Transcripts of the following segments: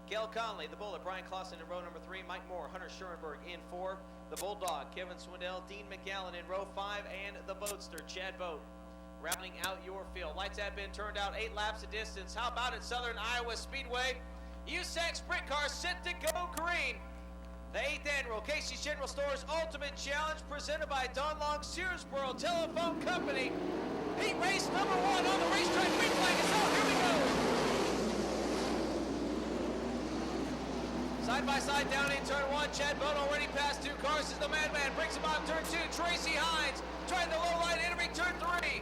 Gail Conley, the Bullet, Brian Clausen in row number 3, Mike Moore, Hunter Schoenberg in 4, the Bulldog, Kevin Swindell, Dean McGallen in row 5, and the Boatster, Chad Boat, rounding out your field. Lights have been turned out, 8 laps of distance. How about at Southern Iowa Speedway? USAC Sprintcars set to go green. The 8th annual Casey's General Stores Ultimate Challenge presented by Don Long Searsboro Telephone Company. Heat race number 1 on the racetrack. Green flag is out. Here we go. Side by side down in turn 1. Chad Boat already passed 2 cars as the Madman brings him out turn 2. Tracy Hines trying the low line entering turn 3.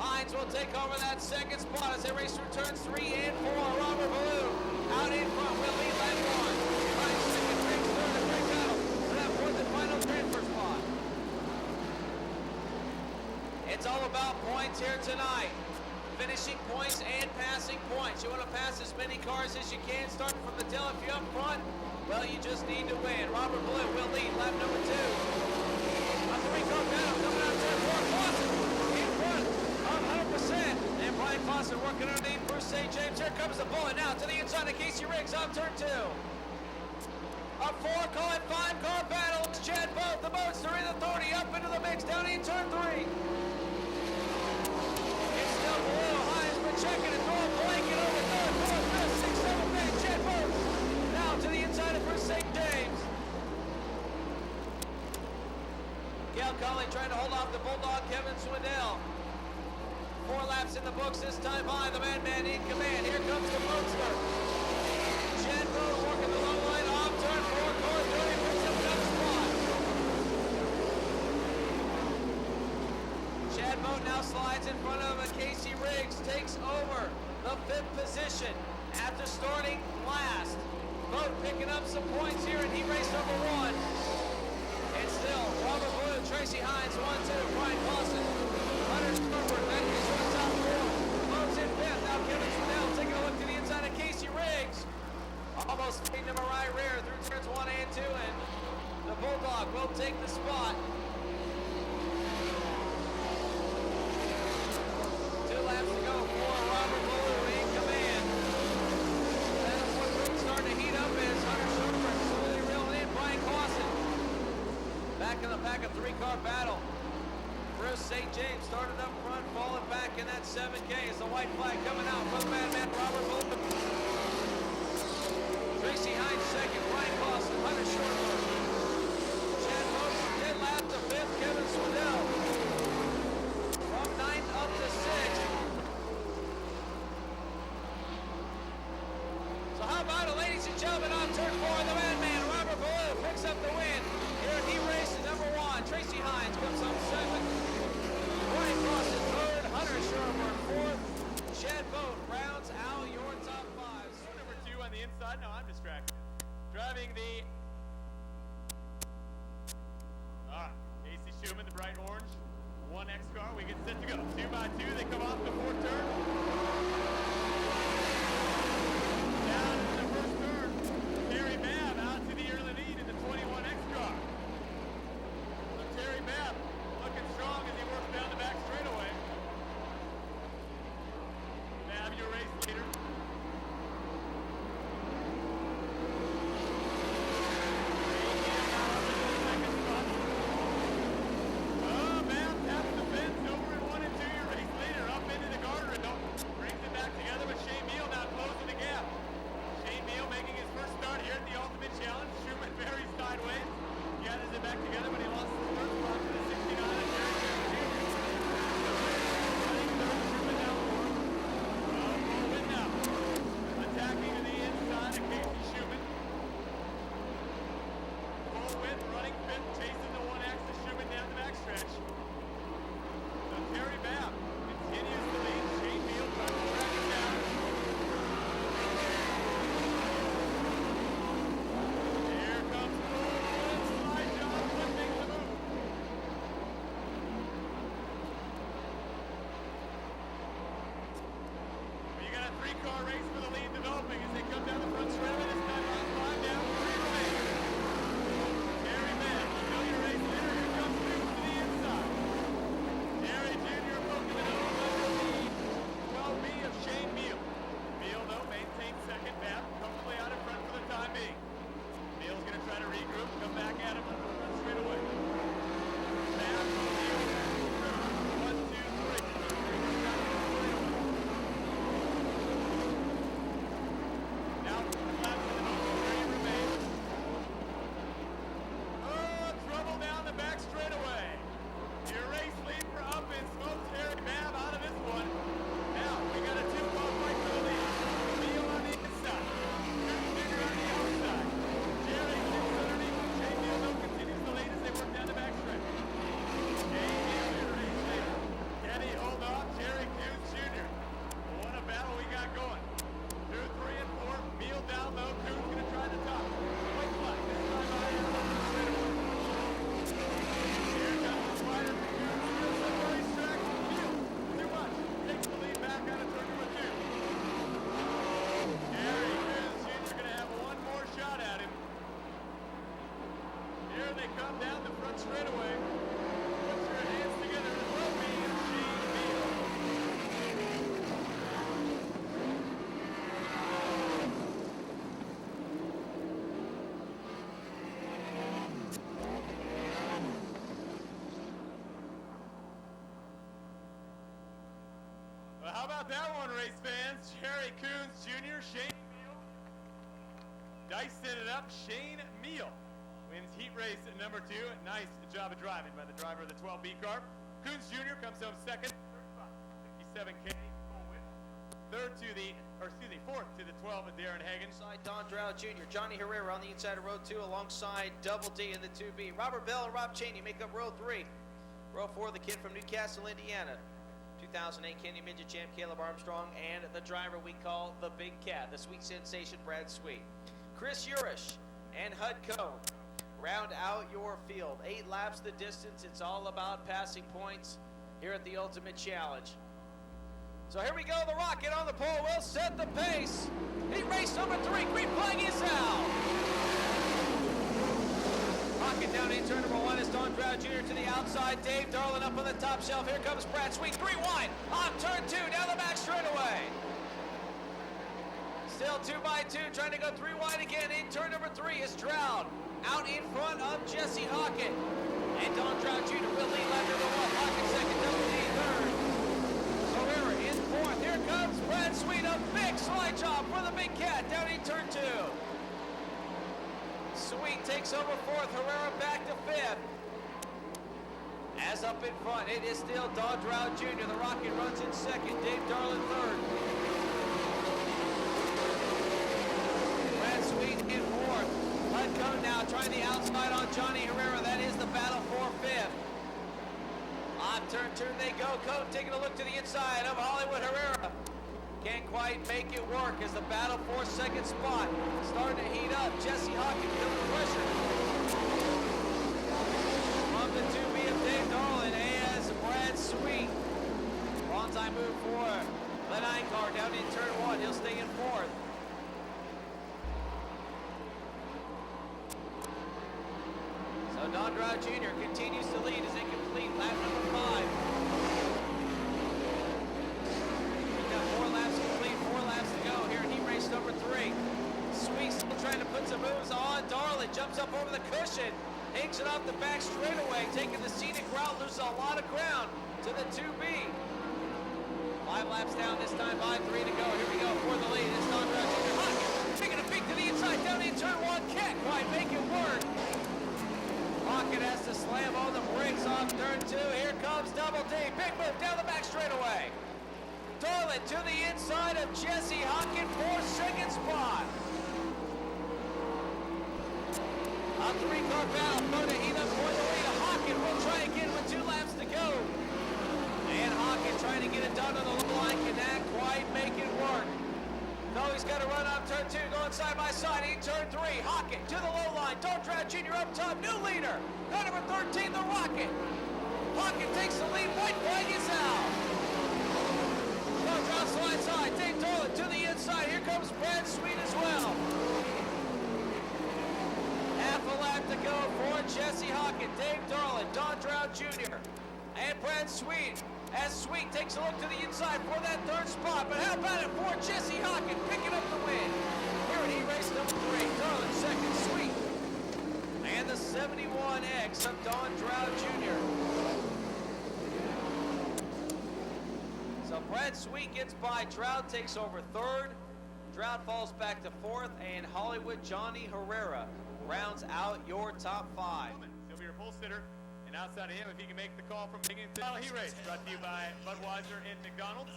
Hines will take over that second spot as they race through turns 3 and 4. Robert Ballou out in front will lead lap 1. Hines second, Riggs third, and Rick Battle for that 4th and final transfer spot. It's all about points here tonight. Finishing points and passing points. You want to pass as many cars as you can, starting from the tail. If you're up front, well, you just need to win. Robert Blue will lead lap number 2. A 3-car battle coming out turn 4. Clausen in front of 100%. And Brian Clausen working underneath Bruce St. James. Here comes the Bullet now to the inside of Casey Riggs on turn 2. A 4-car and 5-car battle. It's Chad Boat, the Boatster in authority, up into the mix down in turn 3. Checking and throwing blanket over third, fourth, fifth, sixth, seventh, eighth. Chad Boat now to the inside of Bruce St. James. Gail Conley trying to hold off the Bulldog, Kevin Swindell. 4 laps in the books this time by the Madman in command. Here comes the Boatster. Chad Boat working the low line off turn 4, car 30, picks up another spot. Chad Boat now slides in front of Casey Riggs, takes over the 5th position after starting last. Boat picking up some points here in heat race number 1. And still, Robert Blue, Tracy Hines, 1-2, Brian Clausen, Hunter Schoenberg, that is your top 4. Boat's in 5th, now Kevin Swindell taking a look to the inside of Casey Riggs. Almost feeding him a right rear through turns 1 and 2, and the Bulldog will take the spot. 2 laps to go for Robert Ballou in command. That fourth starting to heat up as Hunter Schoenberg slowly reeling in. Brian Clausen back in the pack, a 3-car battle. Bruce St. James started up front, falling back in that 7K as the white flag coming out for the Madman Robert Ballou. Tracy Hines second, Brian Clausen, Hunter Schoenberg. Chad Boat from 10 lap to 5th, Kevin Swindell. From 9th up to 6th. So how about it, ladies and gentlemen, on turn 4, the Madman, Robert Ballou picks up the win. Here he races number 1. Tracy Hines comes home 2nd. Brian Clausen 3rd. Hunter Schoenberg 4th. Chad Boat rounds out your top 5. Number 2 on the inside. No, I'm distracted. Driving the Casey Schumann, the bright orange. 1X car. We get set to go. 2 by 2. They come off the 4th turn. Down in the 1st turn. Terry Babb out to the early lead in the 21X car. So Terry Babb looking strong as he works down the back straightaway. Babb, your race leader. Second, Babb. Well, how about that one, race fans? Jerry Coons Jr., Shane Meal. Dice set it up. Shane Meal wins heat race at number 2. Nice job of driving by the driver of the 12B car. Coons Jr. comes home second. 57K full win. Fourth to the 12 of Darren Hagen. Side Don Drow Jr., Johnny Herrera on the inside of row 2 alongside Double D in the 2B. Robert Bell and Rob Cheney make up row 3. Row 4, the kid from Newcastle, Indiana. 2008 Kenny Midget champ Caleb Armstrong, and the driver we call the Big Cat, the sweet sensation Brad Sweet. Chris Urish and Hud Cone round out your field. 8 laps the distance. It's all about passing points here at the Ultimate Challenge. So here we go, the Rocket on the pole will set the pace. Heat race number 3, green flag is out. Rocket down in turn number 1 is Don Drow Jr. to the outside. Dave Darlin up on the top shelf. Here comes Brad Sweet, 3 wide. On turn 2, down the back straightaway. Still 2 by 2, trying to go 3 wide again. In turn number 3 is Drow. Out in front of Jesse Hockett. And Don Drow Jr. will lead lap number 1. Hockett second, Double D third. Herrera in 4th. Here comes Brad Sweet. A big slide job for the Big Cat down in turn 2. Sweet takes over 4th. Herrera back to 5th. As up in front, it is still Don Drow Jr. The Rocket runs in 2nd. Dave Darlin 3rd. Brad Sweet in 4th. Hud Cone now trying the outside on Johnny Herrera. That is the battle for 5th. On turn 2 they go. Cone taking a look to the inside of Hollywood Herrera. Can't quite make it work as the battle for 2nd spot starting to heat up. Jesse Hockett feeling the pressure. From the 2B of Dave Darlin as Brad Sweet. Wrong time move for Len Einkar down in turn 1. He'll stay in 4th. So Don Drow Jr. continues to lead as they complete lap number 5. We've got 4 laps complete, 4 laps to go here in heat race number 3. Sweet still trying to put some moves on. Darlin jumps up over the cushion, hangs it off the back straightaway, taking the scenic route, loses a lot of ground to the 2B. 5 laps down this time by 3 to go. Here we go for the lead. It's Don Drow Jr. Hockett taking a peek to the inside, down in turn 1. Can't quite make it work. Hockett has to slam on the brakes off turn 2. Here comes Double D. Big move down the back straightaway. Darlin to the inside of Jesse Hockett for 2nd spot. A 3-car battle going to heat up for the lead. Hockett will try again with 2 laps to go. And Hockett trying to get it done on the low line. Cannot quite make it work. No, he's got to run up turn 2, going side by side in turn 3. Hockett to the low line. Don Drow Jr. up top. New leader. Car number 13, the Rocket. Hockett takes the lead. White flag is out. Don Drow slides side. Dave Darlin to the inside. Here comes Brad Sweet as well. Half a lap to go for Jesse Hockett, Dave Darlin, Don Drow Jr. and Brad Sweet. As Sweet takes a look to the inside for that 3rd spot. But how about it for Jesse Hockett picking up the win here in heat race number 3. Darlin 2nd, Sweet. And the 71X of Don Drow Jr. So Brad Sweet gets by. Drow takes over 3rd. Drow falls back to 4th. And Hollywood Johnny Herrera rounds out your top 5. He'll be your pole sitter. And outside of him, if he can make the call from beginning to final heat race, brought to you by Budweiser and McDonald's.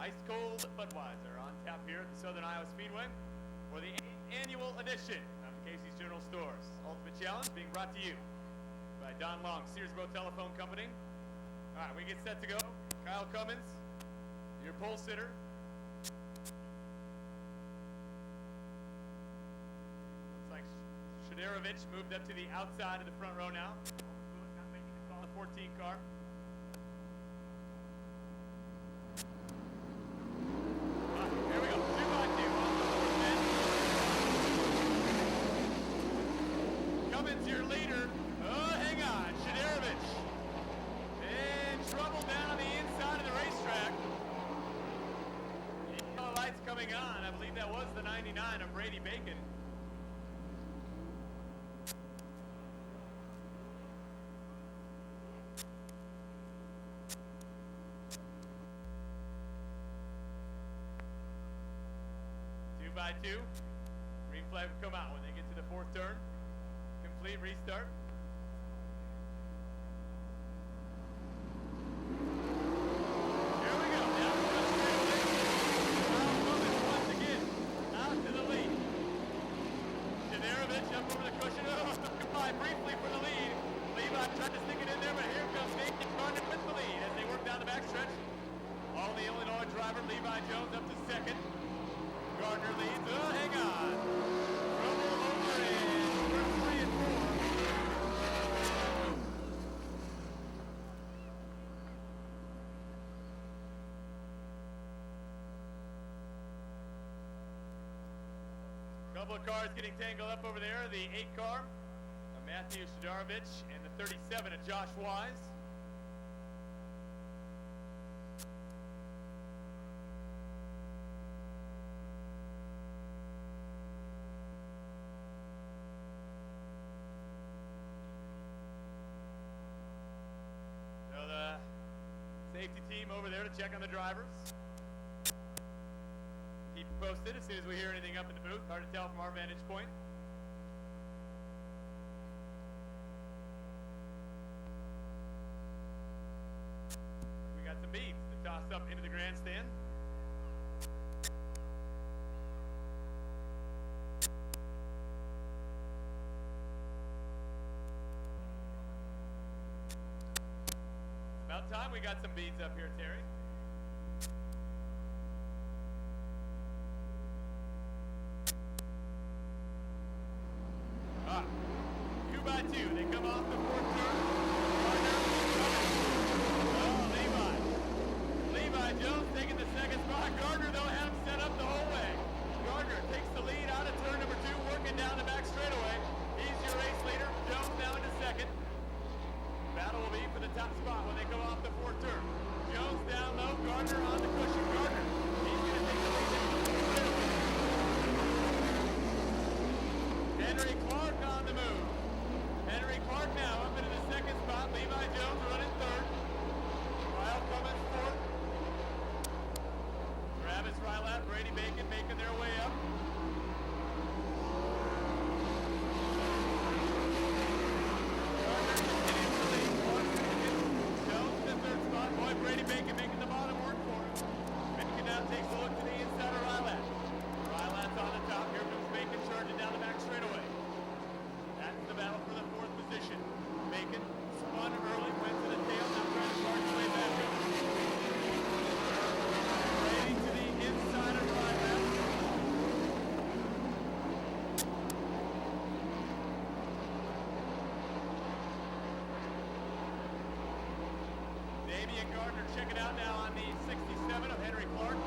Ice cold Budweiser on tap here at the Southern Iowa Speedway for the 8th annual edition of the Casey's General Stores Ultimate Challenge, being brought to you by Don Long, Sears Row Telephone Company. All right, we get set to go. Kyle Cummins, your pole sitter. Shadarovich moved up to the outside of the front row now. Not making the call on the 14 car. Here we go. 2 by 2 on the 4th man. Cummins, your leader. Oh, hang on. Shadarovich. In trouble down on the inside of the racetrack. Yellow lights coming on. I believe that was the 99 of Brady Bacon. by 2. Green flag will come out when they get to the 4th turn. Complete restart. Here we go. Down to the straightaway. Kyle Cummins once again out to the lead. Jadarovich up over the cushion. Oh, by briefly for the lead. Levi tried to stick it in there, but here comes Nathan Gardner with the lead as they work down the backstretch. All the Illinois driver, Levi Jones up to 2nd. Gardner leads. Oh, hang on. Trouble over in turn 3 and 4. Couple of cars getting tangled up over there. The 8 car of Matthew Shadarovich and the 37 of Josh Wise. So the safety team over there to check on the drivers. Keep you posted as soon as we hear anything up in the booth. Hard to tell from our vantage point. We got some beads to toss up into the grandstand. It's about time we got some beads up here, Terry. They come off the 4th turn. Oh, Levi Jones taking the 2nd spot. Gardner, though, had him set up the whole way. Gardner takes the lead out of turn number 2, working down the back straightaway. He's your race leader. Jones now into 2nd. Battle will be for the top spot when they come off the 4th turn. Jones down low. Gardner on the cushion. Gardner, he's going to take the lead down the straightaway. Henry Clark on the move. Henry Clark now up into the 2nd spot. Levi Jones running 3rd. Kyle Cummins 4th. Travis Rylat, Brady Bacon making their way up. Gardner continues to lead. Jones in the 3rd spot. Boy, Brady Bacon making the bottom work for him. Bacon now takes a look to the inside of Rylat. Rylat's on the top. Here comes Bacon charging down the back straightaway. That's the battle for the 4th position. Bacon spun early, went to the tail, now trying to charge his way back up. Brady to the inside of Rylat. Damian Gardner checking out now on the 67 of Henry Clark.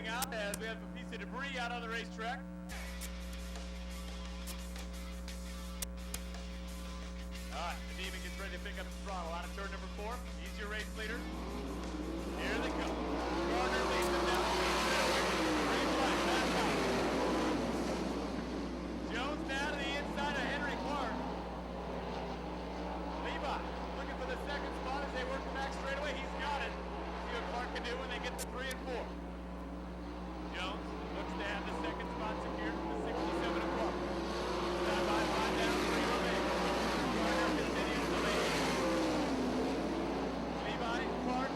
Out as we have a piece of debris out on the racetrack. All right, the Demon gets ready to pick up his throttle out of turn number 4. He's your race leader. Here they come. Gardner leads them down. Green flag, back out. Jones down to the inside of Henry Clark. Levi looking for the 2nd spot as they work the back straightaway. He's got it. See what Clark can do when they get to 3 and 4. Jones looks to have the 2nd spot secured from the 67 of Clark. Stand by, 5 down, 3 remain. Gardner continues to lead. Levi Clark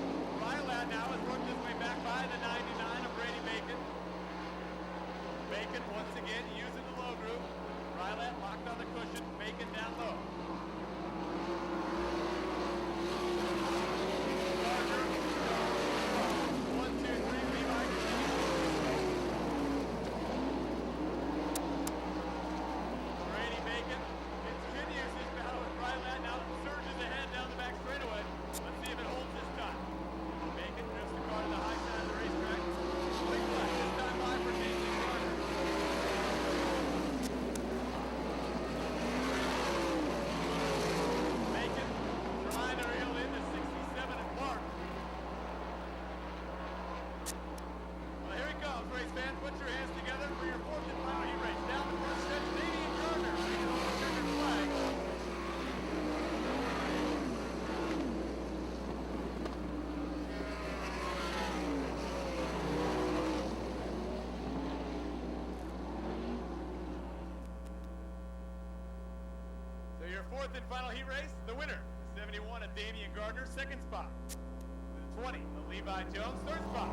fourth and final heat race, the winner, the 71 of Damian Gardner, second spot. The 20 of Levi Jones, third spot.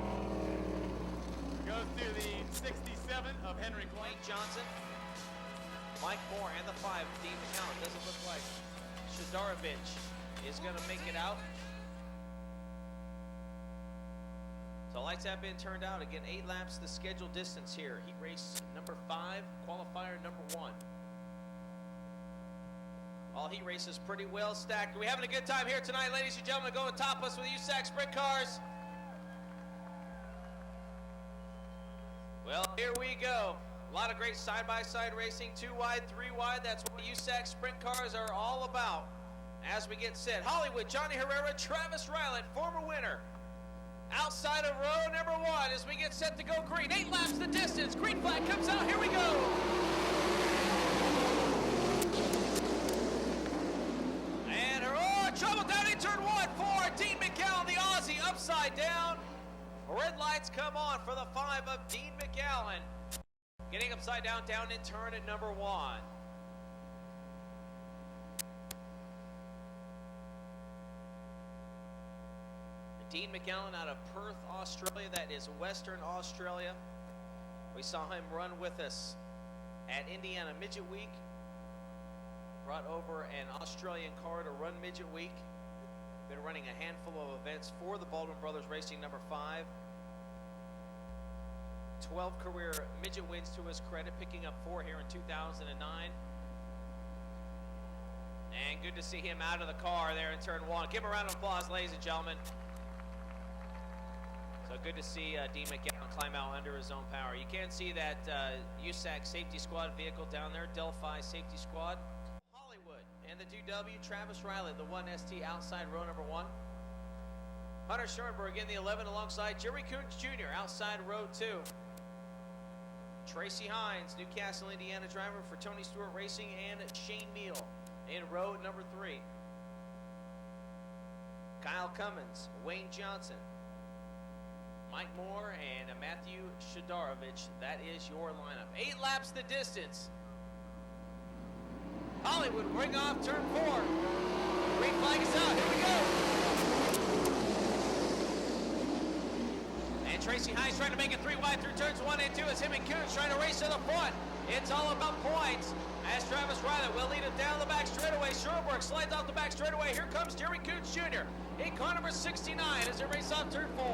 Goes to the 67 of Henry Clark. Wayne Johnson, Mike Moore, and the 5, Dean McCown. Doesn't look like Shadarovich is going to make it out. So lights have been turned out. Again, 8 laps the scheduled distance here. Heat race number 5, qualifier number 1. All heat races pretty well stacked. Are we having a good time here tonight, ladies and gentlemen? Going top us with the USAC Sprintcars. Well, here we go. A lot of great side-by-side racing, 2 wide, 3 wide. That's what USAC Sprintcars are all about. As we get set, Hollywood, Johnny Herrera, Travis Ryland, former winner. Outside of row number 1 as we get set to go green. 8 laps the distance. Green flag comes out. Here we go. And trouble down in turn 1 for Dean McCown, the Aussie, upside down. Red lights come on for the 5 of Dean McCowan. Getting upside down in turn at number 1. Dean McCowan out of Perth, Australia. That is Western Australia. We saw him run with us at Indiana Midget Week. Brought over an Australian car to run Midget Week. Been running a handful of events for the Baldwin Brothers Racing number 5. 12 career midget wins to his credit, picking up 4 here in 2009. And good to see him out of the car there in turn 1. Give him a round of applause, ladies and gentlemen. So good to see Dean McCown climb out under his own power. You can see that USAC Safety Squad vehicle down there, Delphi Safety Squad. Hollywood and the 2W, Travis Riley, the 1ST outside row number 1. Hunter Schoenberg in the 11 alongside Jerry Coons Jr. outside row 2. Tracy Hines, Newcastle, Indiana driver for Tony Stewart Racing, and Shane Meal in row number 3. Kyle Cummins, Wayne Johnson, Mike Moore, and Matthew Shadarovich. That is your lineup. 8 laps the distance. Hollywood bring off turn 4. Green flag is out. Here we go. And Tracy Hines trying to make it 3 wide through turns 1 and 2 as him and Coons trying to race to the front. It's all about points as Travis Riley will lead him down the back straightaway. Schoenberg slides off the back straightaway. Here comes Jerry Coons Jr. in car number 69 as they race off turn 4.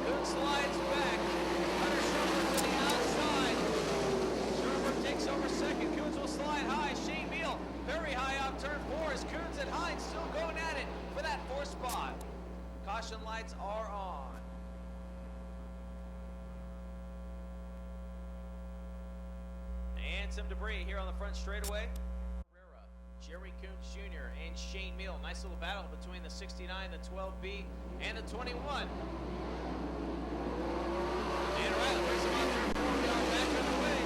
Coons slides back. Hunter Schoenberg to the outside. Schoenberg takes over second. Coons will slide high. Shane Meal very high off turn 4 as Coons and Hines still going at it for that 4th spot. Caution lights are on. And some debris here on the front straightaway. Herrera, Jerry Coons Jr. and Shane Meal. Nice little battle between the 69, the 12B, and the 21. And Riley brings him on turn 4 down back on the way.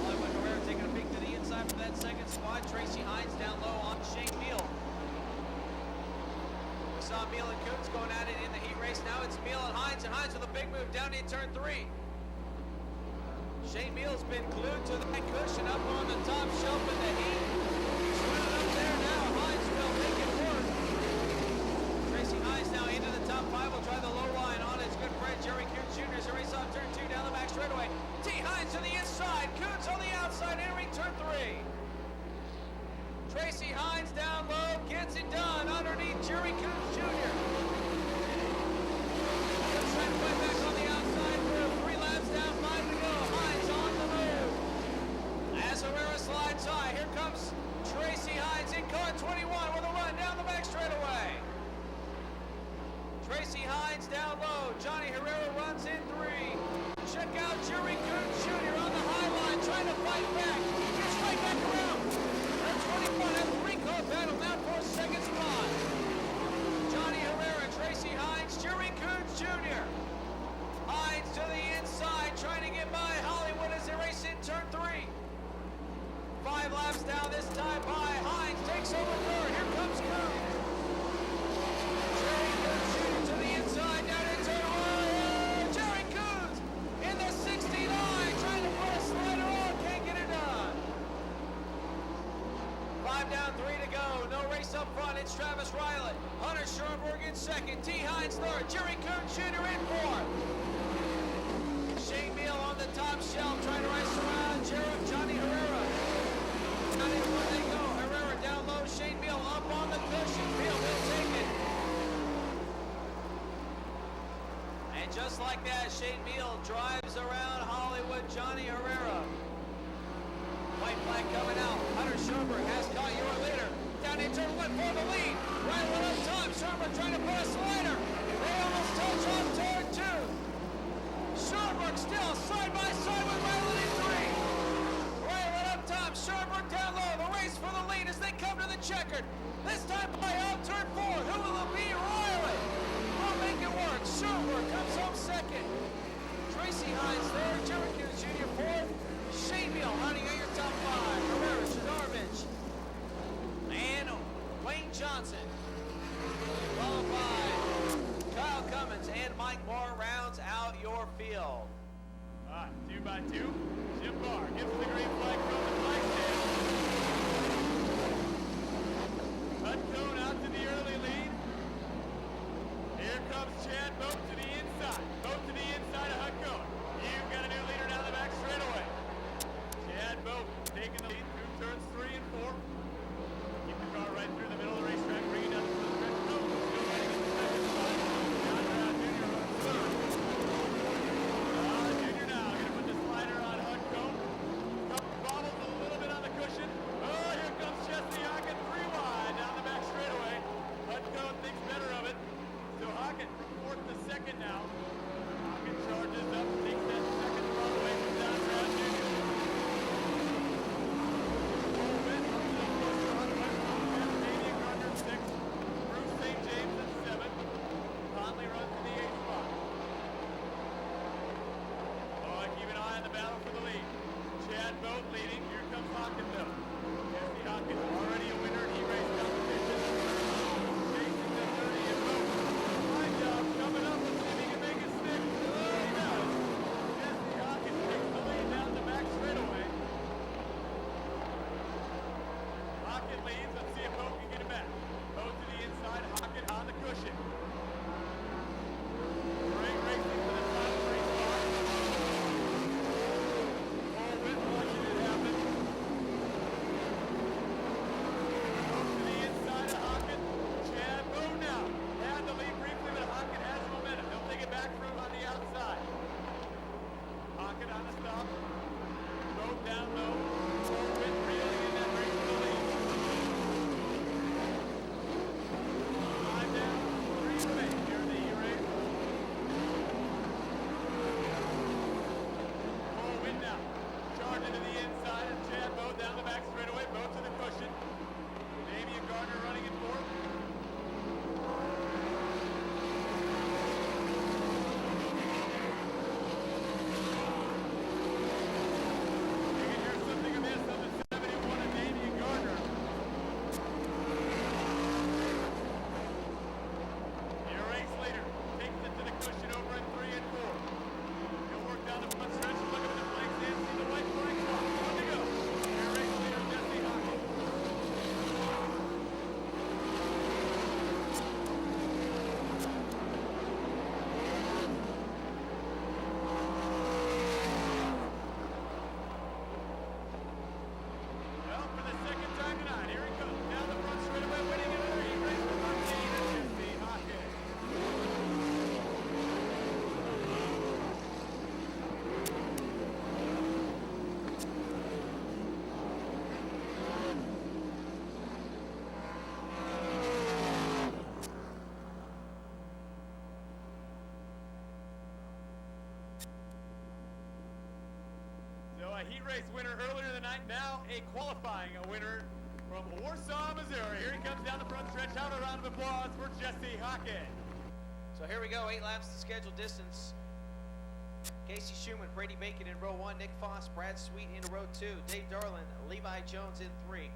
Hollywood Herrera taking a peek to the inside for that 2nd spot. Tracy Hines down low on Shane Meal. We saw Meal and Coons going at it in the heat race. Now it's Meal and Hines with a big move down in turn 3. Shane Meal's been glued to that cushion up on the top shelf in the heat. He's running up there now. Hines will make it work. Tracy Hines now into the top 5. Will try the low line on his good friend Jerry Coons Jr. as he races off turn 2 down the back straightaway. T. Hines to the inside. Coons on the outside entering turn 3. Tracy Hines down low gets it done underneath Jerry Coons Jr. Coons trying to play back on the outside for 3 laps down, 5 to go. Hines on the move. As Herrera slides high, here comes Tracy Hines in car 21 with a run down the back straightaway. Tracy Hines down low. Johnny Herrera runs in 3. Check out Jerry Coons Jr. on the high line trying to fight back. Gets right back around. That 21 has a 3-car battle now for 2nd spot. Johnny Herrera, Tracy Hines, Jerry Coons Jr. Hines to the inside trying to get by Hollywood as they race in turn 3. 5 laps down this time by Hines takes over 3rd. Here comes Coons. Jerry Coons Jr. to the inside down in turn 1. Jerry Coons in the 69 trying to put a slider on, can't get it done. to go. No race up front. It's Travis Riley. Hunter Scherberg in second. T. Hines third. Jerry Kern Jr. in fourth. Shane Meal on the top shelf trying to race around Johnny Herrera. Not in where they go. Herrera down low. Shane Meal up on the cushion. Meal will take it. And just like that, Shane Meal drives around Hollywood Johnny Herrera. White flag coming out. Hunter Scherberg has caught your leader. Down in turn one for the lead. Right one up top. Scherberg trying to put a slider. They almost touch on turn two. Scherberg still side by side with Ryland in three. Ryland up top. Scherberg down low. The race for the lead as they come to the checkered. This time by out turn four. Who will it be? Riley will make it work. Scherberg comes home second. Tracy Hines third. Jerry Kern Jr. fourth. Shane Meal running at your top five. Herrera, Shadorvich, and Wayne Johnson. Followed by Kyle Cummins and Mike Moore rounds out your field. All right, 2 by 2. Jim Barr gives the green flag from the flag stand. Hutcone out to the early lead. Here comes Chad Boat to the inside. Boat to the inside of Hutcone. You've got a new leader down the back straightaway. Chad Boat taking the lead through turns 3 and 4. Keep the car right through the middle of the racetrack, bringing down the stretch. Boat still waiting in the second spot. John Brown Jr. on third. Jr. now going to put the slider on Hutcone. Bobbles a little bit on the cushion. Oh, here comes Jesse Hockett 3 wide down the back straightaway. Hutcone thinks better of it. So Hockett fourth to second now. Hockett charges up, takes that second spot away from John Brown Jr. Boat leading. Here comes Hockett though. Jesse Hockett already a winner in E-race competition. Chasing the 30 and Boat. Fine job coming up. Let's see if he can make it stick. Oh, he does. Jesse Hockett takes the lead down the back straightaway. Hockett leads. Let's see if Boat can get it back. Boat to the inside. Hockett on the cushion. Great racing for the top 3 spots. Heat race winner earlier in the night, now a qualifying winner from Warsaw, Missouri. Here he comes down the front stretch. Have a round of applause for Jesse Hockett. So here we go, 8 laps to scheduled distance. Casey Schumann, Brady Bacon in row 1, Nick Foss, Brad Sweet in row 2, Dave Darlin, Levi Jones in 3,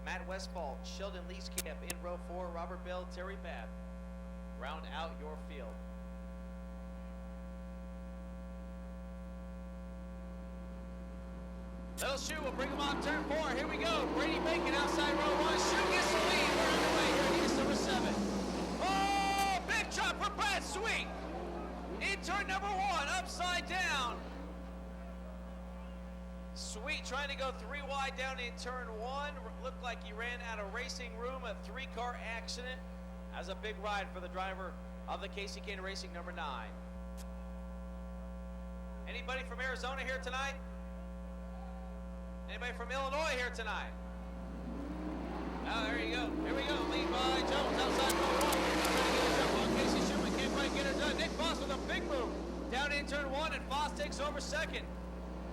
Matt Westfall, Sheldon Leeskamp in row 4, Robert Bell, Terry Babb. Round out your field. Little Shoe will bring him on turn 4. Here we go. Brady Bacon outside row 1. Shoe gets the lead. We're underway here. He gets number 7. Oh, big chop for Brad Sweet. In turn number 1, upside down. Sweet trying to go 3 wide down in turn 1. Looked like he ran out of racing room. A 3-car accident. That's a big ride for the driver of the Casey Kane Racing number 9. Anybody from Arizona here tonight? Anybody from Illinois here tonight? Oh, there you go. Here we go. Lead by Jones outside row 1. Trying to get a jump on Casey Schumann. Can't quite get it done. Nick Foss with a big move. Down in turn 1, and Foss takes over 2nd.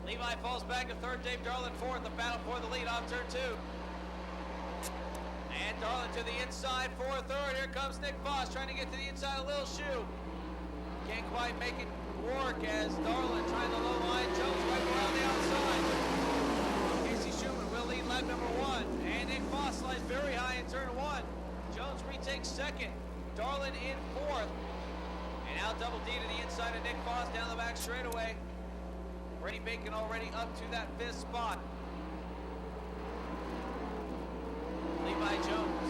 Levi falls back to 3rd. Dave Darland 4th. The battle for the lead off turn 2. And Darland to the inside for 3rd. Here comes Nick Foss trying to get to the inside of Little Shoe. Can't quite make it work as Darland trying the low line. Jones right around the outside. Casey Schumann will lead lap number 1. And Nick Foss slides very high in turn 1. Jones retakes 2nd. Darland in 4th. And now double D to the inside of Nick Foss down the back straightaway. Brady Bacon already up to that 5th spot. Levi Jones.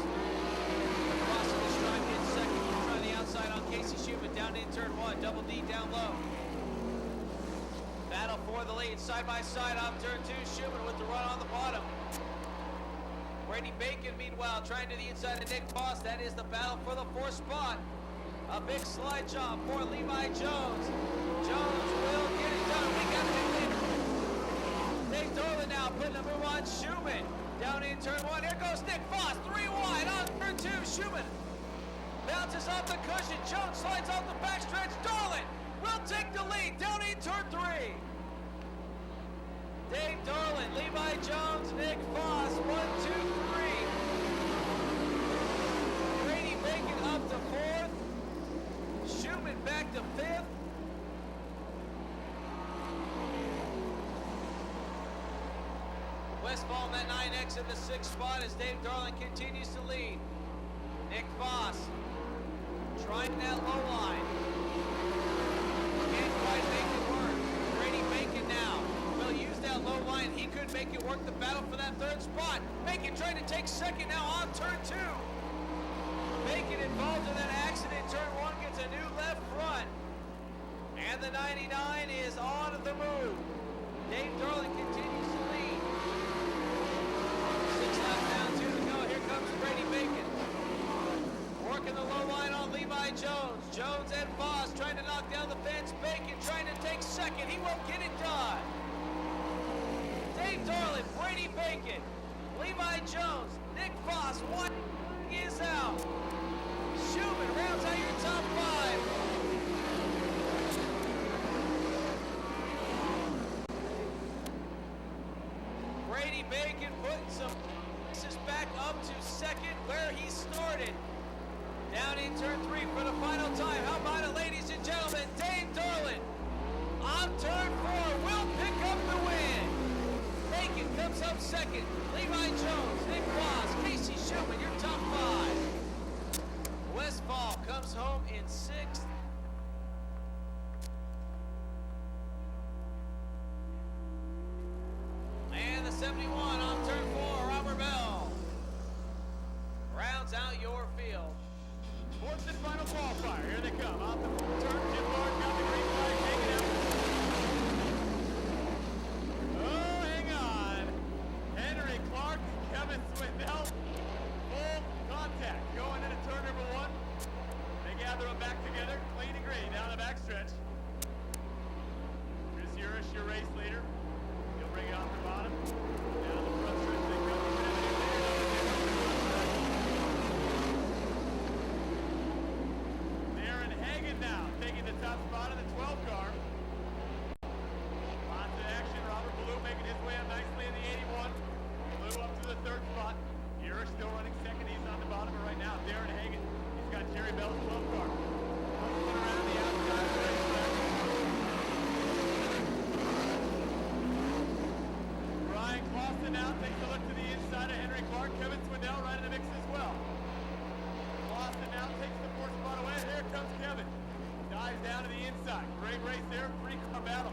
Crossing the stripe in 2nd. Trying the outside on Casey Schumann down in turn 1. Double D down low. Battle for the lead. Side by side off turn 2. Schumann with the run on the bottom. Brady Bacon, meanwhile, trying to the inside of Nick Foss. That is the battle for the 4th spot. A big slide job for Levi Jones. Jones will get it done. We got it later. Dave Darland now put number 1, Schumann. Down in turn 1. Here goes Nick Foss. 3 wide on turn 2. Schumann bounces off the cushion. Jones slides off the backstretch. Darland will take the lead down in turn 3. Dave Darland, Levi Jones, Nick Foss. 1, 2, 3. Brady Bacon up to 4th. Schumann back to 5th. Westfall in that 9X in the 6th spot as Dave Darland continues to lead. Nick Foss trying that low line. Can't quite make it work. Brady Bacon now will use that low line. He could make it work. The battle for that 3rd spot. Bacon trying to take 2nd now on turn 2. Bacon involved in that accident. Turn 1 gets a new left front. And the 99 is on the move. Dave Darland continues to lead. 6 laps down, 2 to go. Here comes Brady Bacon. Working the low line on Levi Jones. Jones and Foss trying to knock down the fence. Bacon trying to take 2nd. He won't get it done. Dave Darland, Brady Bacon, Levi Jones, Nick Foss. One is out. Schumann rounds out your top 5. Brady Bacon putting some pieces back up to 2nd where he started. Down in turn 3 for the final time. How about it, ladies and gentlemen? Dave Darland on turn 4 will pick up the win. Bacon comes up 2nd. Levi Jones, Nick Foss, Casey Schumann, your top 5. Westfall comes home in 6th. And the 71 on turn 4, Robert Bell. Rounds out your field. 4th and final qualifier. Here they come. Off the turn, Jim Lord got the green flag, hanging out. Oh, hang on. Henry Clark, Kevin Swindell, full contact. Going into turn number 1. They gather them back together, clean and green, down the backstretch. Chris Urish, your race leader. He'll bring it off the bottom. Down the front stretch they go. Now, taking the top spot in the 12 car. Lots of action. Robert Ballou making his way up nicely in the 81. Ballou up to the 3rd spot. Urish still running 2nd. He's on the bottom right now. Darren Hagan. He's got Jerry Bell's 12 car. Hustling around the outside of the racetrack. Brian Clausen now takes a look to the inside of Henry Clark. Kevin Swindell right in the mix as well. Clausen now takes the 4th spot away. And here comes Kevin. Dives down to the inside. Great race there. 3-car battle.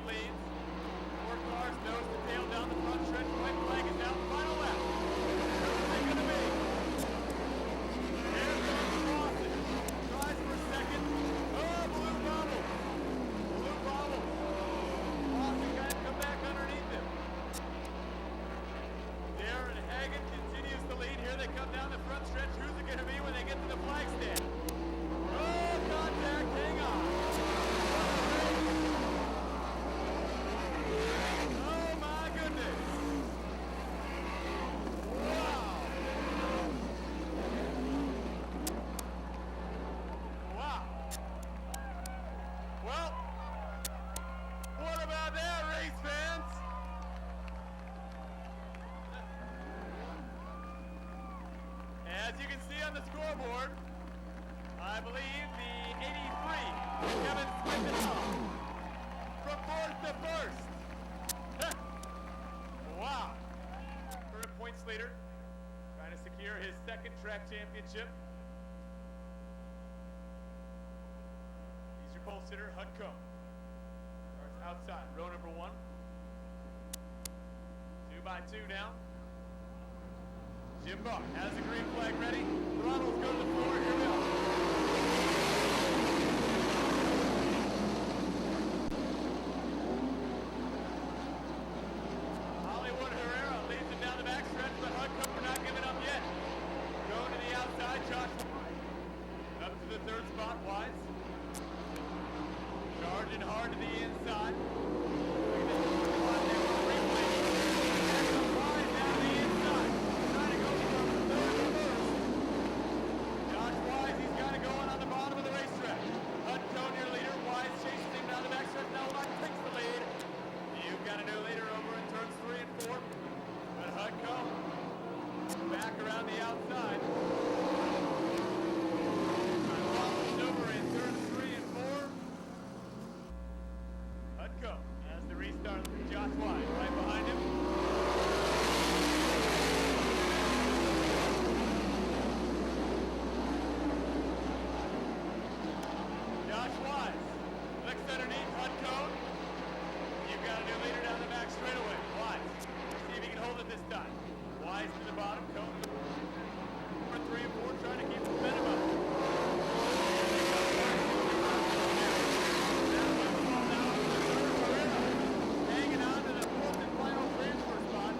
it leads. 4 cars nose to tail down the front stretch. White flag is down. Final lap. Who's it going to be? Here comes Lawson. Tries for second. Oh, blue bobble. Blue bobble. Lawson got to come back underneath him. Darren Hagen continues to lead. Here they come down the front stretch. Who's it going to be when they get to the flag stand? Oh, contact. Hang on. Oh, my goodness. Wow. Wow. Well, what about that, race fans? As you can see on the scoreboard, I believe the 83, Kevin Swinton, from 4th to 1st. Wow. Current points leader, trying to secure his 2nd track championship. He's your pole sitter, Hudco. Starts outside, row number 1. 2 by 2 now. Jim Barr has the green flag ready. Throttles go to the floor. Here we are. Hollywood Herrera leads him down the backstretch, but Hudcover not giving up yet. Going to the outside, Josh Wise. Up to the 3rd spot, Wise. Charging hard to the inside. Back around the outside. Over in turns 3 and 4. Hudco has the restart with Josh Wise right behind him. Josh Wise looks underneath Hudco. You've got a new leader down the back straightaway. Wise. See if he can hold it this time. Wise to the bottom, Cone. For 3 and 4, trying to keep the momentum up. Hanging on to the 4th and final transfer spot.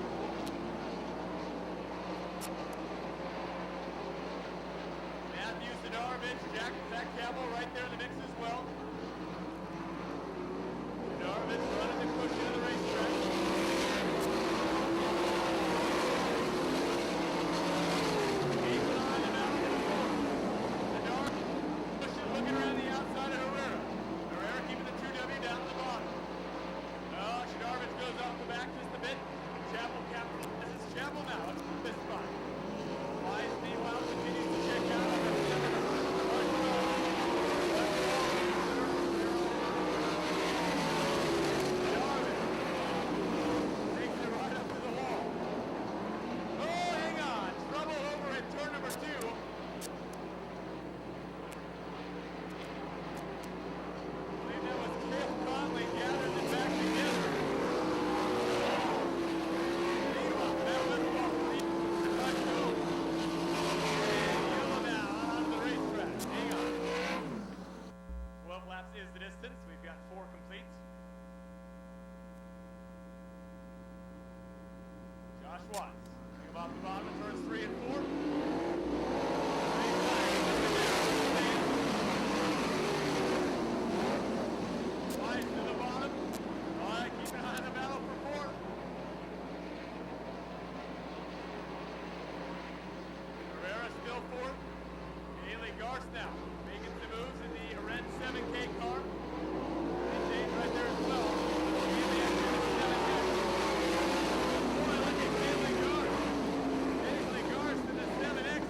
Matthew Sidarovich, Zach Campbell right there in the mix as well. Sidarovich running the push into the racetrack. Is the distance. We've got 4 complete. Josh Wise, bring him off the bottom in turns 3 and 4. Wise to the bottom. All right, keep an eye on the battle for 4. Herrera still 4th. Haley Garst now making some moves in the red 7K car. James right there as well. Haley at 7K. Boy, look at Haley Garst. Haley Garst in the 7X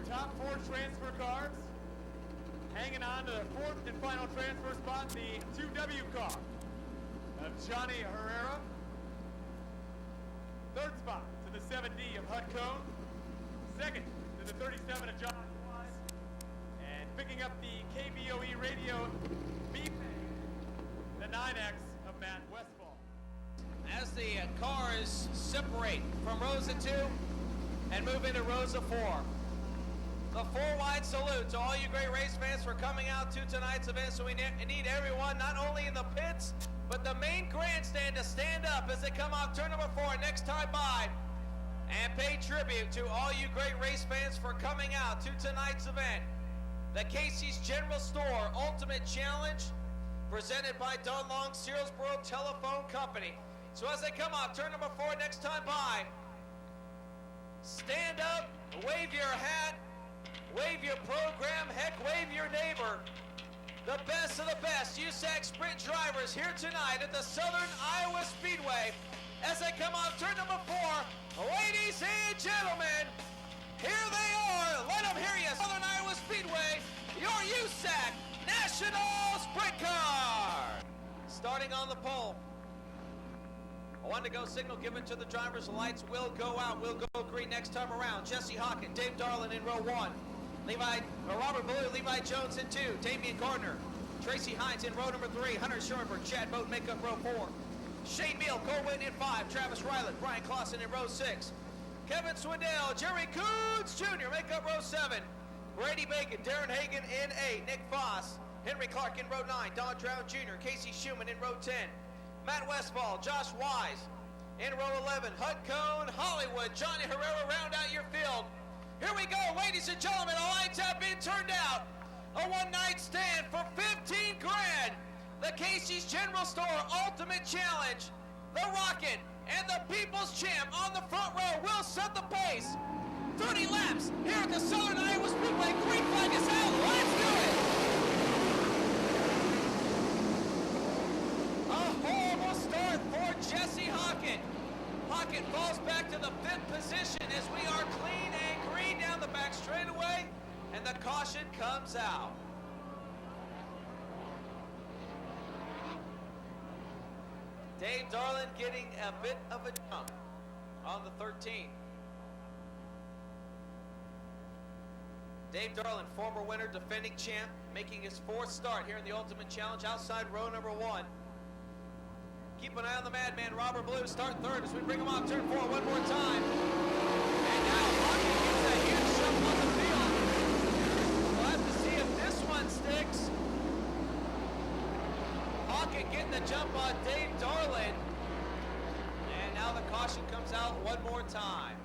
top 4 transfer cars. Hanging on to the 4th and final transfer spot, the 2W car of Johnny Herrera. 3rd spot to the 7D of Hut Cone. 2nd to the 37 of John Wise. And picking up the KBOE radio B, the 9X of Matt Westfall. As the cars separate from rows of 2 and move into rows of 4. The 4-wide salute to all you great race fans for coming out to tonight's event. So we need everyone, not only in the pits, but the main grandstand to stand up as they come off turn number 4 next time by and pay tribute to all you great race fans for coming out to tonight's event. The Casey's General Store Ultimate Challenge presented by Dunlong Searlesboro Telephone Company. So as they come off turn number 4 next time by, stand up, wave your hat, wave your program, heck, wave your neighbor. The best of the best USAC Sprint drivers here tonight at the Southern Iowa Speedway as they come off turn number 4. Ladies and gentlemen, here they are. Let them hear you. Southern Iowa Speedway, your USAC National Sprint Car. Starting on the pole. A 1-to-go signal given to the drivers. The lights will go out. Will go green next time around. Jesse Hawkins, Dave Darlin in row 1. Robert Blue, Levi Jones in 2. Damian Gardner, Tracy Hines in row number 3. Hunter Schoenberg, Chad Boat make up row 4. Shane Meal, Cole Witten in 5. Travis Ryland, Brian Clausen in row 6. Kevin Swindell, Jerry Coons Jr. make up row 7. Brady Bacon, Darren Hagan in 8. Nick Foss, Henry Clark in row 9. Don Drown Jr., Casey Schumann in row 10. Matt Westfall, Josh Wise in row 11. Hut Cone, Hollywood, Johnny Herrera round out your field. Here we go, ladies and gentlemen, the lights have been turned out. A one-night stand for 15 grand. The Casey's General Store Ultimate Challenge. The Rocket and the People's Champ on the front row will set the pace. 30 laps here at the Southern Iowa Speedway. Green flag is out. Let's do it. A horrible start for Jesse Hawkins. Hawkins falls back to the 5th position as we are clean and green down the back straightaway, and the caution comes out. Dave Darlin getting a bit of a jump on the 13th. Dave Darlin, former winner, defending champ, making his 4th start here in the Ultimate Challenge outside row number 1. Keep an eye on the madman, Robert Blue, start 3rd as we bring him off turn 4 one more time. And now Hawkins gets a huge jump on the field. We'll have to see if this one sticks. Hawkins getting the jump on Dave Darlin. And now the caution comes out one more time.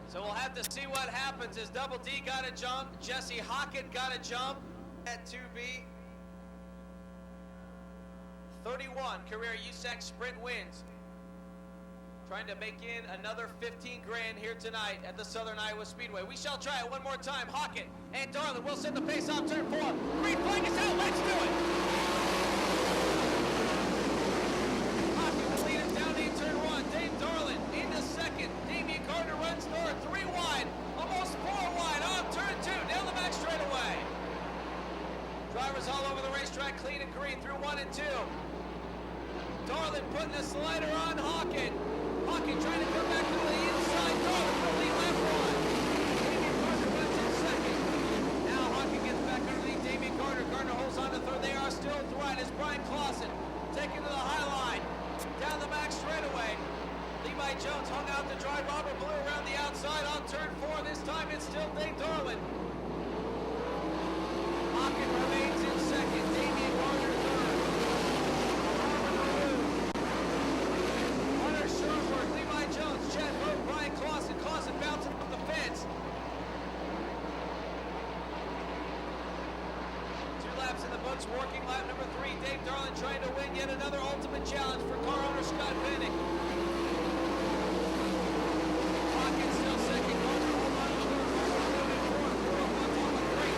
So we'll have to see what happens as Double D got a jump, Jesse Hawkins got a jump at 2B. 31 career USAC Sprint wins. Trying to make in another 15 grand here tonight at the Southern Iowa Speedway. We shall try it one more time. Hawkins and Darlin will set the pace off turn 4. Green flag is out. Let's do it. Hawkins will lead us down in turn 1. Dave Darlin into 2nd. Damian Gardner runs third. 3 wide. Almost 4 wide off turn 2. Down the back straightaway. Drivers all over the racetrack, clean and green through 1 and 2. Darlin putting the slider on Hawkins. Hawkins trying to come back to the inside. Darlin will lead lap 1. Damian Gardner runs in 2nd. Now Hawkins gets back underneath Damian Gardner. Gardner holds on to 3rd. They are still at the right as Brian Clausen taking to the high line. Down the back straightaway. Levi Jones hung out to drive Robert Blue around the outside on turn 4. This time it's still Dave Darlin. Hawkins remains in 2nd. Damian Gardner 3rd. Hunter Schoenberg, Levi Jones, Chad Boat, Brian Clausen. Clausen bouncing up the fence. 2 laps in the books, working lap number 3. Dave Darlin trying to win yet another Ultimate Challenge for car owner Scott Bennick. Hawkins still 2nd. Gardner hold on to 3rd. Moving forward. Great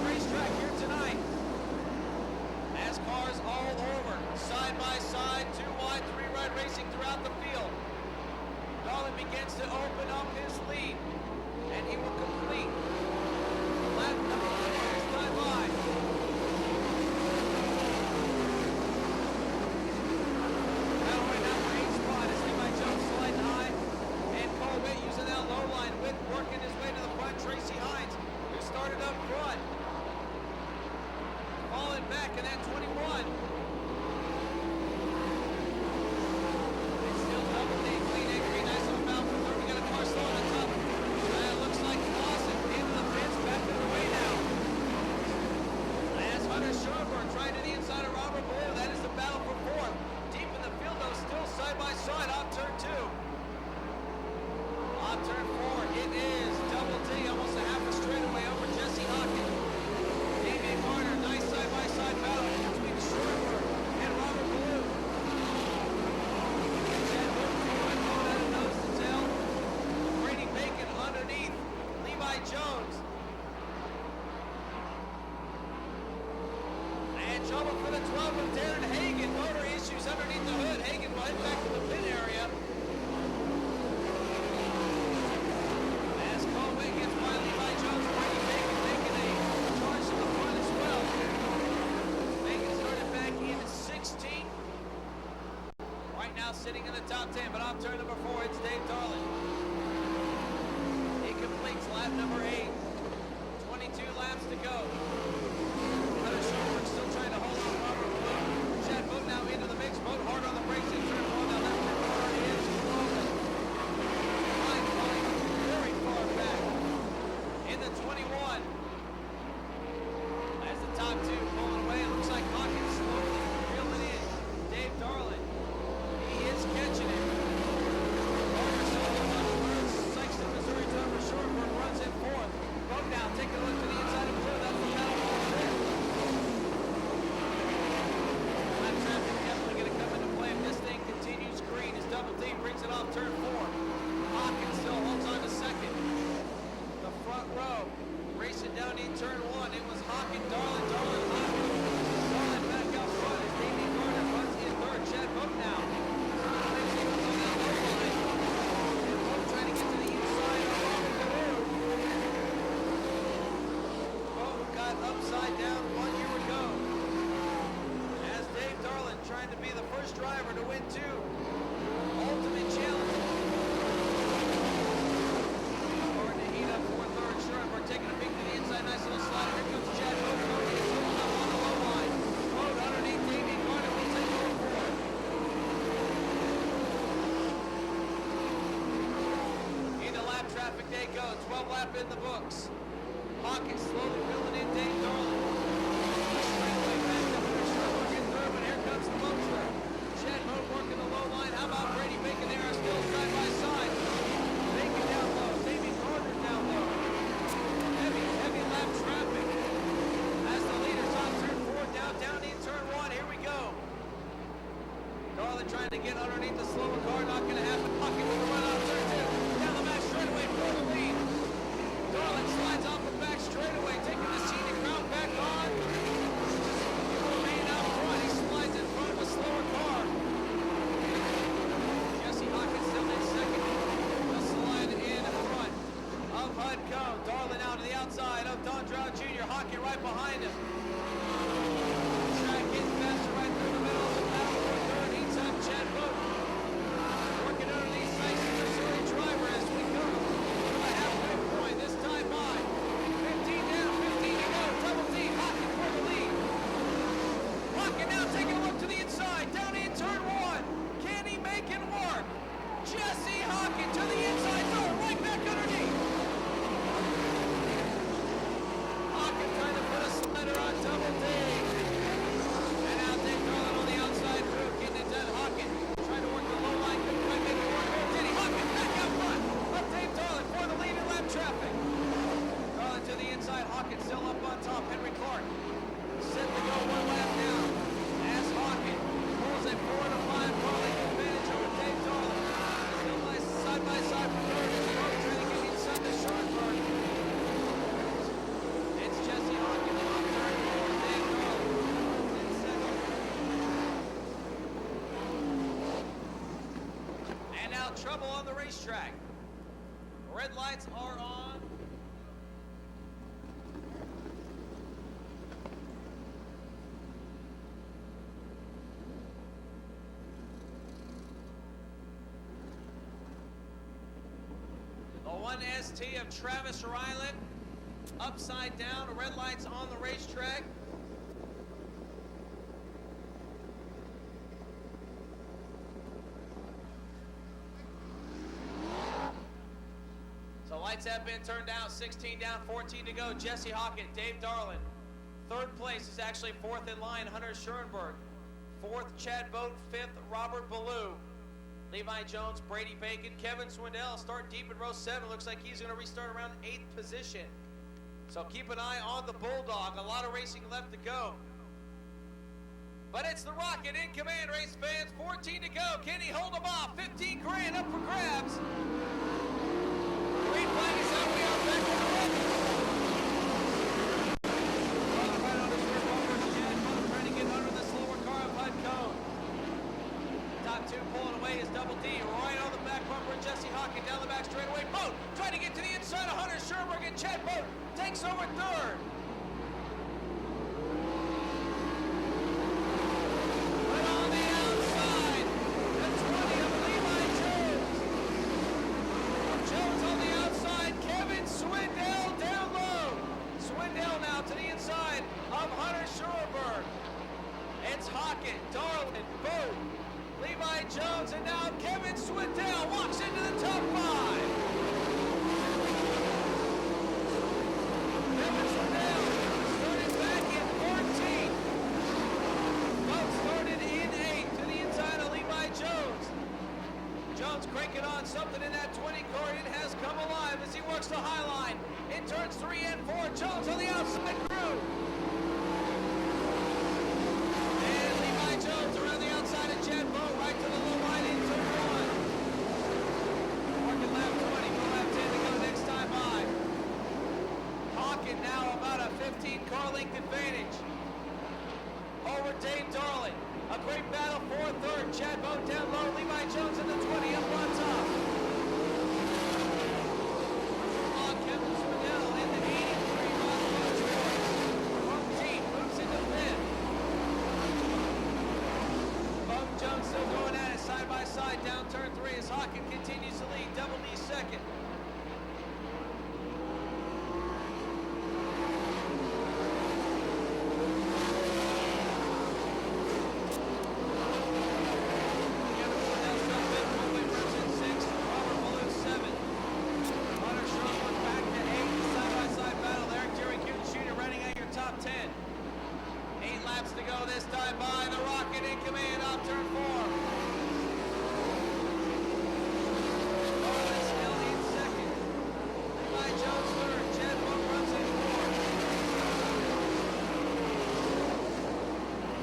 racetrack here tonight. As cars all over, side by side, 2 wide, 3 right racing throughout the field. 12 of Darren Hagen. Motor issues underneath the hood. Hagen will head back to the pit area. As Colway gets by Levi Jones, Brady Bacon making a charge to the front as well. Bacon started back in 16th. Right now sitting in the top 10, but off turn number 4, it's Dave Darling. He completes lap number 8. 22 laps to go. Hunter Schoenberg still trying to hold on Robert Blue. Chad Boat now into the mix. Boat hard on the brakes in turn 1. Now left turn already is Clovis. Line falling very far back. In the 21. As the top 2 pulling away, it looks like Hawkins slowly reeling in. Dave Darling. He is catching it. Carter Silva on third. Sykeston, Missouri driver Schoenberg runs in 4th. Boat now taking a look to the inside of Blue. That's the battle for fifth. Lap traffic definitely going to come into play if this thing continues green as Double D brings it off turn 4. Hawkins still holds on to second. The front row racing down in turn 1. It was Hawkins, Darling, Hawkins. Darling back out front as Davey Gardner runs in third. Chad Boat now. Racing on that low line. And Boat trying to get to the inside of Robert Blue. Boat got upside down 1 year ago. As Dave Darling trying to be the first driver to win 2 Ultimate Challenge. Starting to heat up for third. Schoenberg taking a peek to the inside. Nice little slide. Here comes Chad Boat. He's holding up on the low line. Boat underneath Davey Gardner will take over fourth. Into lap traffic they go. 12 lap in the books. Hawkins slowly filling in Dave Darling. Straightaway back up under Schoenberg in third, but here comes the Motor. Chad Boat working the low line. How about Brady Bacon? They are still side by side. Bacon down low. Davey Gardner down low. Heavy lap traffic. As the leaders on turn 4, down in turn 1. Here we go. Darling trying to get underneath the slower car. Not going to happen. Hawkins with a run on turn 2. Down the back straightaway for the lead. Darling slides off the back straightaway, taking the scenic route back on. He will remain out front. He slides in front of a slower car. Jesse Hawkins still in second. He'll slide in front of Hud Cone. Darling out to the outside of Don Drow Jr. Hawkins right behind him. Track getting faster right through the middle of the battle for third. Heats up Chad Boat. Working underneath Sykeston, Missouri driver as we go to the halfway point. This time by 15 down, 15 to go. Double D, Hawkins for the lead. Hawkins now taking a look to the inside. Down in turn 1. Can he make it work? Jesse Hawkins to the inside door, right back underneath. Hawkins trying to put a slider on Double D. And now Dave Darling on the outside through, getting it done. Hawkins trying to work the low line, couldn't quite make it work. Oh, did he? Hawkins back out front of Dave Darling for the lead in lap traffic. Darling to the inside, Hawkins still up on top. Henry Clark set to go 1 lap down. As Hawkins pulls a 4 to 5 car length advantage over Dave Darling. Still side by side for third. Boat trying to get inside the Schoenberg. It's Jesse Hawkins on third for Dave Darling. In second. And now trouble on the racetrack. Red lights are on. The 1ST of Travis Ryland upside down. Red lights on the racetrack. So lights have been turned out. 16 down, 14 to go. Jesse Hawkins, Dave Darling. Third place is actually fourth in line, Hunter Schoenberg. Fourth, Chad Boat. Fifth, Robert Ballou. Levi Jones, Brady Bacon, Kevin Swindell start deep in row 7. Looks like he's going to restart around 8th position. So keep an eye on the Bulldog. A lot of racing left to go. But it's the Rocket in command, race fans. 14 to go. Can he hold them off? 15 grand up for grabs. Green flag is out. We are back to the Rocket. Right on his rear bumpers. Chad Boat trying to get under the slower D. Right on the back bumper of Jesse Hockett down the back straightaway. Boat trying to get to the inside of Hunter Sherberg, and Chad Boat takes over third. But on the outside, the 20 of Levi Jones. Jones on the outside, Kevin Swindell down low. Swindell now to the inside of Hunter Sherberg. It's Hockett, Darlin, Boat, Levi Jones, and now Kevin Swindell walks into the top five. Kevin Swindell started back in 14th. Boat started in 8th to the inside of Levi Jones. Jones cranking on something in that 20 car. It has come alive as he works the high line. In turns 3 and 4, Jones on the outside crew. And Levi Jones around the outside of Chad Boat, right to the low line in turn 1. Working lap 20, go lap 10 to go next time by. Hockett now about a 15 car length advantage over Dave Darling. A great battle for third. Chad Boat down low, Levi Jones in the 20 up on top. Kevin Swindell in the 83 mile per hour. 14 moves into fifth. Boat and Jones still going at it side by side down turn 3 as Hockett continues to lead. Double D second. This time by the Rocket in command on turn 4. Darlin still in second. Levi Jones third. Chad Boat runs in fourth.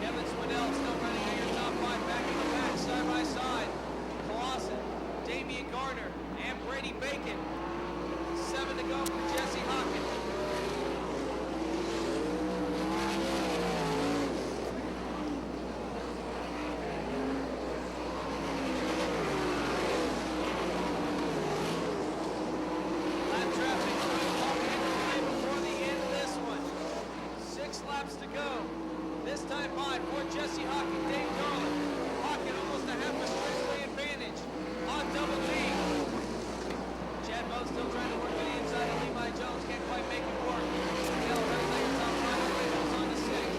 Kevin Swindell still running at your top 5, back in the back, side by side. Clausen, Damian Gardner, and Brady Bacon. 7 to go for Jesse Hockett. To go. This time by for Jesse Hockett, Dave Darlin. Hockett almost a half a straightaway advantage on double D. Chad Boat still trying to work to the inside of Levi Jones. Can't quite make it work. Snell running like a top 5 Reynolds on the 6th.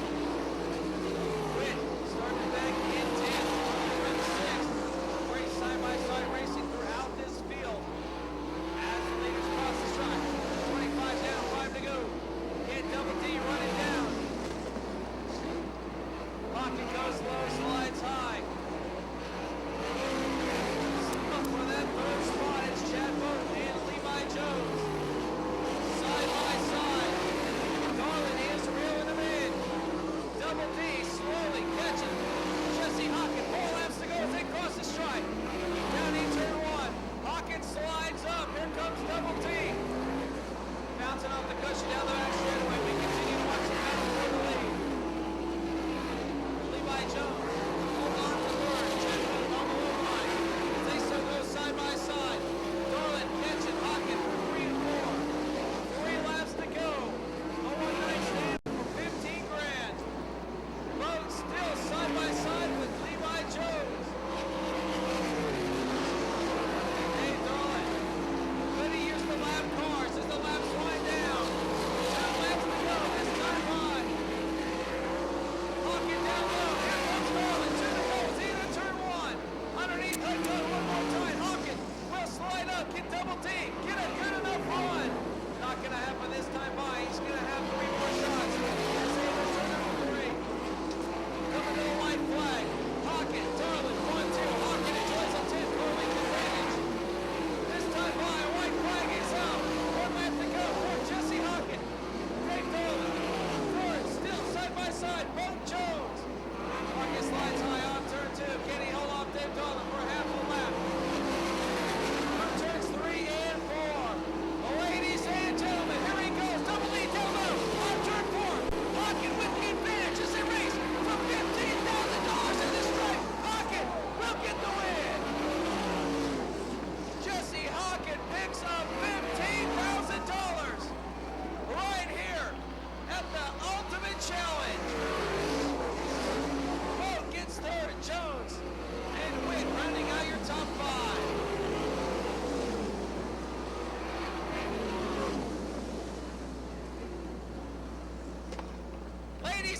Witt starting back in 10th. We're in 6th. Race side by side racing throughout this field. As the leaders cross the track. 25 down, 5 to go. Get double D running down. Hockett goes low, slides high. For that third spot, it's Chad Boat and Levi Jones.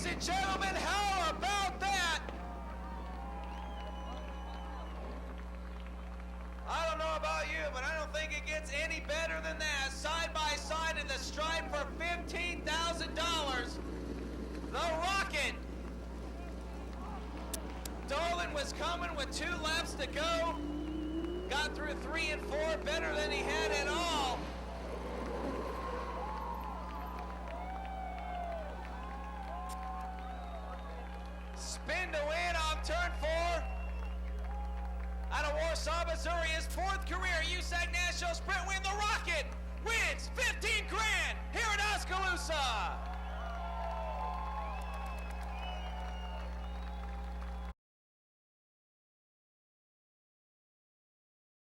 Ladies and gentlemen, how about that? I don't know about you, but I don't think it gets any better than that. Side by side in the stripe for $15,000. The Rocket. Dolan was coming with 2 laps to go. Got through 3 and 4 better than he had at all. Spin to win on turn 4. Out of Warsaw, Missouri, his 4th career USAC National Sprint win. The Rocket wins